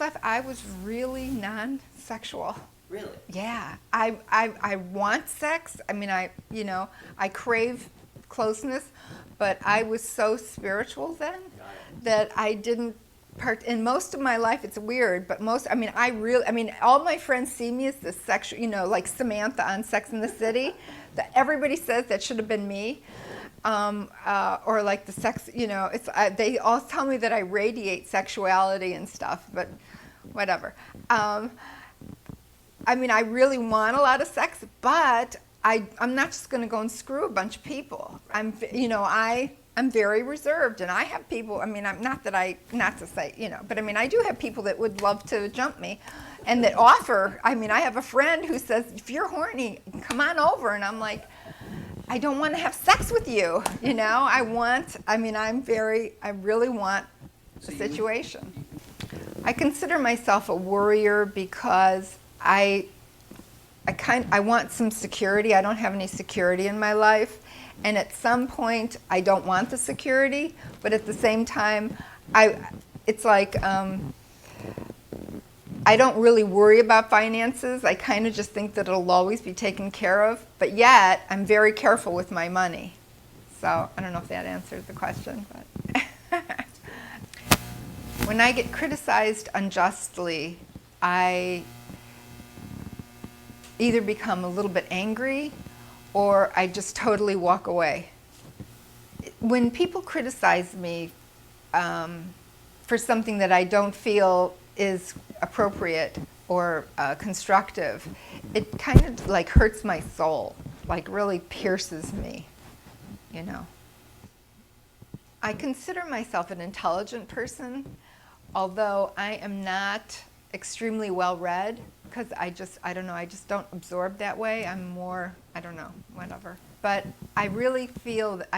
life, I was really non-sexual. Really? Yeah, I want sex. I mean, I crave closeness, but I was so spiritual then Got it. that I didn't in most of my life. It's weird, but all my friends see me as this sexual, like Samantha on Sex and the City. That everybody says that should have been me. Or like the sex, they all tell me that I radiate sexuality and stuff, but whatever. I really want a lot of sex, but I'm not just going to go and screw a bunch of people. I'm very reserved, and I have people. Not to say, but I do have people that would love to jump me, and that offer. I have a friend who says, if you're horny, come on over, and I'm like, I don't want to have sex with you. I really want a situation. I consider myself a worrier because I want some security. I don't have any security in my life. And at some point, I don't want the security, but at the same time, it's like I don't really worry about finances. I kind of just think that it'll always be taken care of. But yet, I'm very careful with my money. So I don't know if that answers the question. But when I get criticized unjustly, I either become a little bit angry or I just totally walk away. When people criticize me for something that I don't feel is appropriate or constructive, it kind of like hurts my soul, like really pierces me, I consider myself an intelligent person, although I am not extremely well read, because I just don't absorb that way. I'm more, whatever. But I really feel that,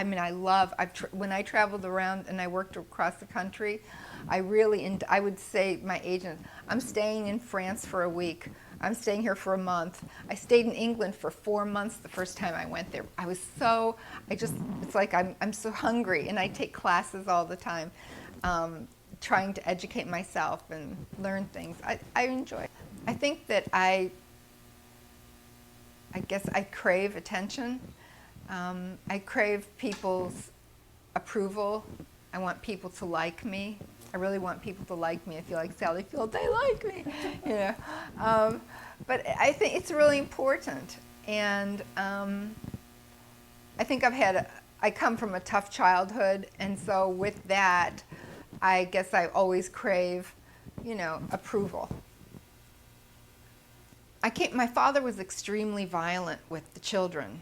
when I traveled around and I worked across the country, I would say my agent, I'm staying in France for a week. I'm staying here for a month. I stayed in England for 4 months the first time I went there. It's like I'm so hungry, and I take classes all the time, trying to educate myself and learn things. I enjoy it. I think that I guess I crave attention. I crave people's approval. I want people to like me. I really want people to like me. I feel like Sally Field, they like me. But I think it's really important. And I think I come from a tough childhood, and so with that, I guess I always crave, approval. My father was extremely violent with the children,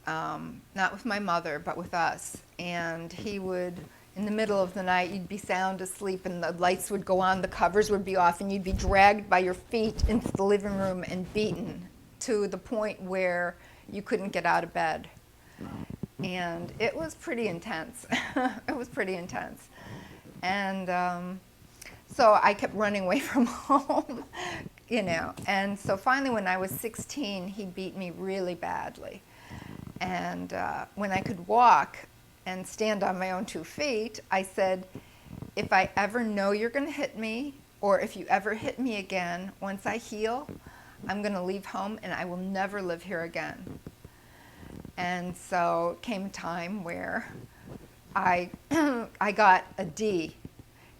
not with my mother, but with us. And he would, in the middle of the night, you'd be sound asleep and the lights would go on, the covers would be off, and you'd be dragged by your feet into the living room and beaten to the point where you couldn't get out of bed. And it was pretty intense. It was pretty intense. And so I kept running away from home, And so finally, when I was 16, he beat me really badly. And when I could walk and stand on my own 2 feet, I said, if I ever know you're going to hit me, or if you ever hit me again, once I heal, I'm going to leave home and I will never live here again. And so came a time where I got a D,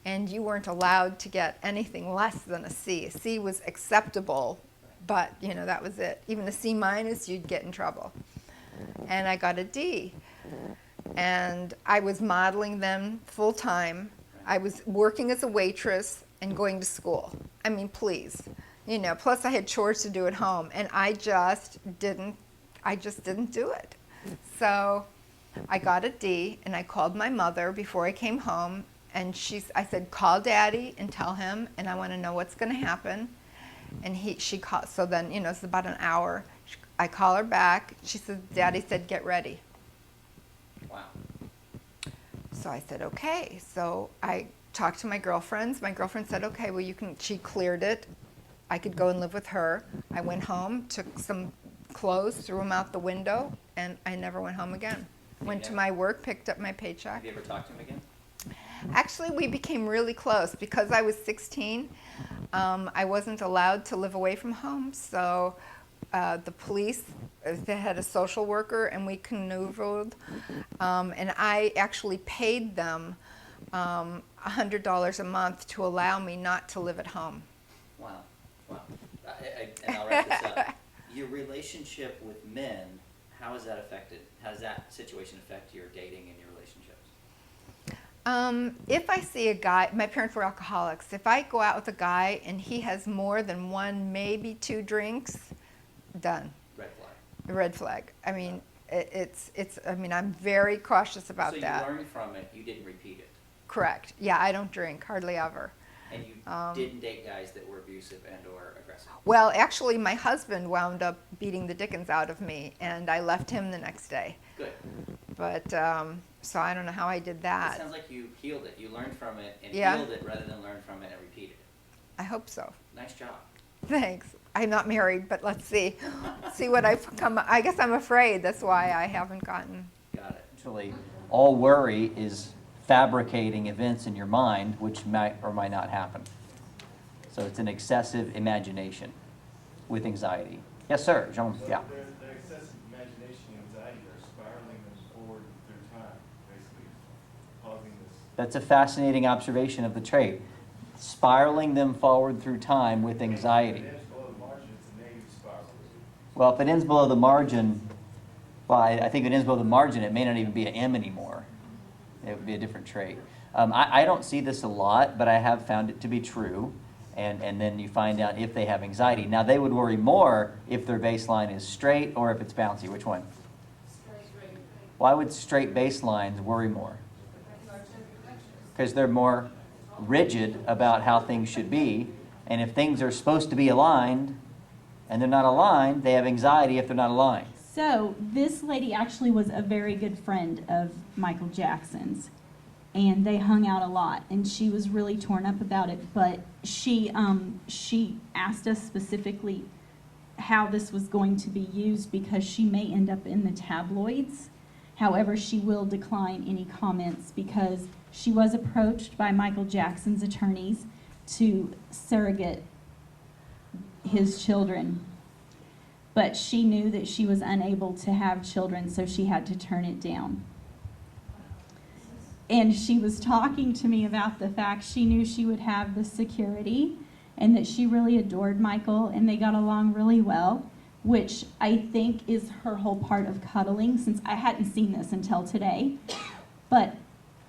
and you weren't allowed to get anything less than a C. A C was acceptable, but that was it. Even a C minus, you'd get in trouble. And I got a D. And I was modeling then full time. I was working as a waitress and going to school. Please. Plus I had chores to do at home, and I just didn't do it. So I got a D, and I called my mother before I came home, and I said, call Daddy and tell him, and I want to know what's going to happen. And she called. So then, it's about an hour. I call her back. She says, Daddy said, get ready. Wow. So I said, okay. So I talked to my girlfriends. My girlfriend said, okay, well, she cleared it. I could go and live with her. I went home, took some clothes, threw them out the window, and I never went home again. Went to my work, picked up my paycheck. Have you ever talked to him again? Actually, we became really close because I was 16. I wasn't allowed to live away from home, so the police, they had a social worker, and we canoodled, and I actually paid them $100 a month to allow me not to live at home. Wow, wow. And I'll wrap this up. Your relationship with men, how has that affected, how does that situation affect your dating and your relationships? If I see a guy, my parents were alcoholics. If I go out with a guy and he has more than one, maybe two drinks, done. Red flag. Red flag. I mean, I'm very cautious about that. So you learned from it, you didn't repeat it. Correct. Yeah, I don't drink, hardly ever. And you didn't date guys that were abusive and or aggressive? Well, actually, my husband wound up beating the dickens out of me, and I left him the next day. Good. But, so I don't know how I did that. It sounds like you healed it. You learned from it and Yeah. healed it rather than learn from it and repeat it. I hope so. Nice job. Thanks. I'm not married, but let's see. See what I've come. I guess I'm afraid. That's why I haven't gotten. Got it. Actually, all worry is fabricating events in your mind which might or might not happen. So it's an excessive imagination with anxiety. Yes, sir. Jean, yeah. The excessive imagination and anxiety are spiraling them forward through time, basically, causing this. That's a fascinating observation of the trait. Spiraling them forward through time with anxiety. If it ends below the margin, it's a negative spiral. Well, if it ends below the margin, well, I think if it ends below the margin, it may not even be an M anymore. It would be a different trait. I don't see this a lot, but I have found it to be true. And then you find out if they have anxiety. Now, they would worry more if their baseline is straight or if it's bouncy. Which one? Straight. Why would straight baselines worry more? Because they're more rigid about how things should be. And if things are supposed to be aligned and they're not aligned, they have anxiety if they're not aligned. So this lady actually was a very good friend of Michael Jackson's, and they hung out a lot, and she was really torn up about it. But she asked us specifically how this was going to be used because she may end up in the tabloids. However, she will decline any comments because she was approached by Michael Jackson's attorneys to surrogate his children. But she knew that she was unable to have children, so she had to turn it down. And she was talking to me about the fact she knew she would have the security and that she really adored Michael and they got along really well, which I think is her whole part of cuddling, since I hadn't seen this until today. But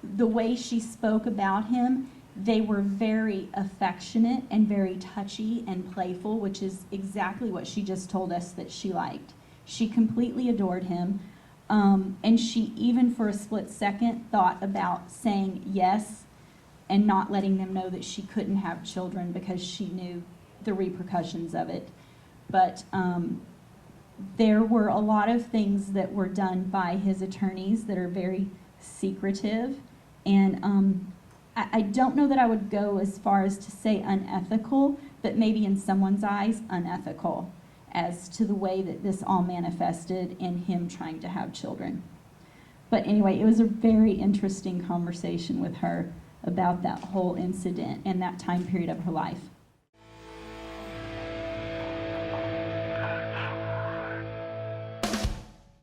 the way she spoke about him, they were very affectionate and very touchy and playful, which is exactly what she just told us that she liked. She completely adored him. And she even for a split second thought about saying yes and not letting them know that she couldn't have children because she knew the repercussions of it. But there were a lot of things that were done by his attorneys that are very secretive. And I don't know that I would go as far as to say unethical, but maybe in someone's eyes, unethical, as to the way that this all manifested in him trying to have children. But anyway, it was a very interesting conversation with her about that whole incident and that time period of her life.